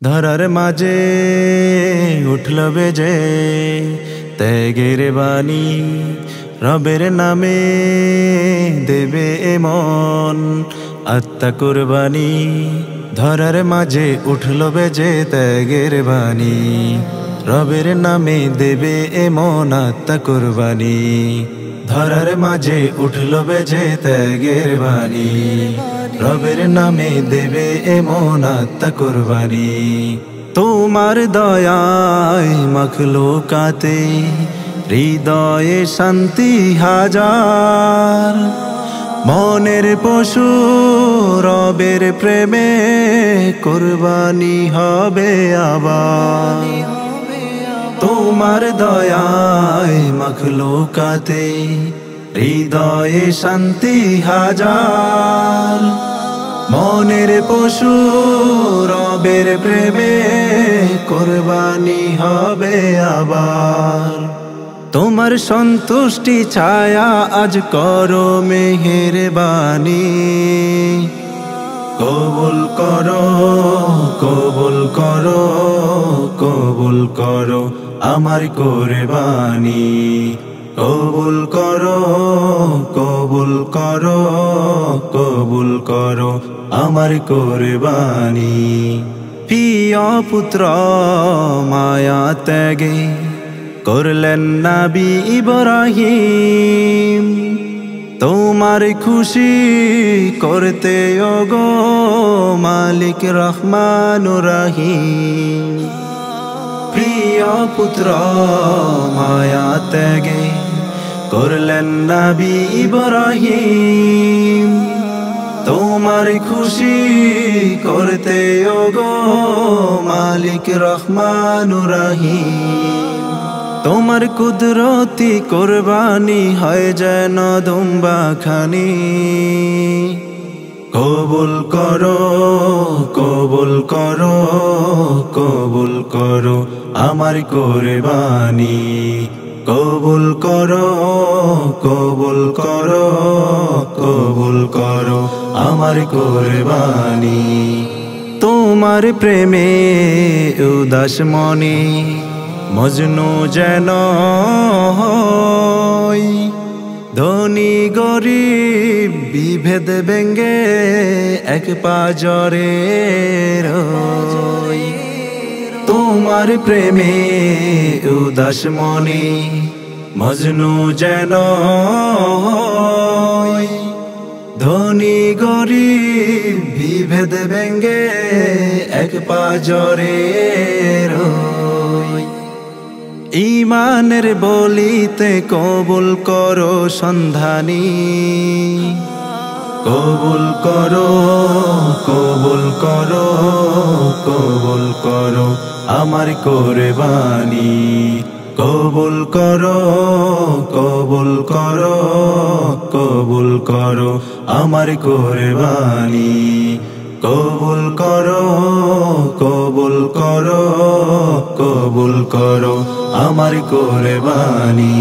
ধরার মাঝে উঠল বেজে ত্যাগের বাণী, রবের নামে দেবে এমন আত্মা কুরবানি। ধরার মাঝে উঠল বেজে ত্যাগের বাণী, রবের নামে দেবে এমন আত্মা কুরবানি। ধরার মাঝে উঠল বেজে ত্যাগের বাণী, রবের নামে দেবে এমন আত্মা কুরবানি। তোমার দয়ায় মখলুকাতে হৃদয়ে শান্তি হাজার, মনের পশু রবের প্রেমে কুরবানি হবে আবার। তোমার দয়ায় মখলুকাতে হৃদয়ে শান্তি হাজার, মনের পশু রবের প্রেমে কুরবানি হবে আবার। তোমার সন্তুষ্টি ছায়া আজ করো মেহেরবানি, কবুল করো কবুল করো কবুল করো আমার কুরবানি। কবুল করো কবুল করো কবুল করো আমার কুরবানি। প্রিয় পুত্র মায়া ত্যাগে করলেন নবী ইব্রাহিম, তোমার খুশি করতে ওগো মালিক রহমানুর রহিম। প্রিয় পুত্র মায়া ত্যাগে করলেন নবী ইব্রাহিম, তোমার খুশি করতে ওগো মালিক রহমানুর রহিম। তোমার কুদরতি কুরবানি হয় যেন দুম্বা খানি, কবুল করো কবুল করো কবুল করো আমার কুরবানি। কবুল করো কবুল করো কবুল করো আমার কুরবানি। তোমার প্রেমে উদাস মনে মজনু যেন হয়, ধনী গরিব বিভেদ ভেঙ্গে এক পাজরে রয়। তোমার প্রেমে উদাস মনে মজনু যেন হয়, ধনী গরিব বিভেদ ভেঙ্গে এক পাজরে রয়। ঈমানের বলিতে কবুল করো সন্ধানী, কবুল করো কবুল করো কবুল করো আমার কুরবানি। কবুল করো কবুল করো কবুল করো আমার কুরবানি। কবুল করো কবুল করো কবুল করো আমার কুরবানি।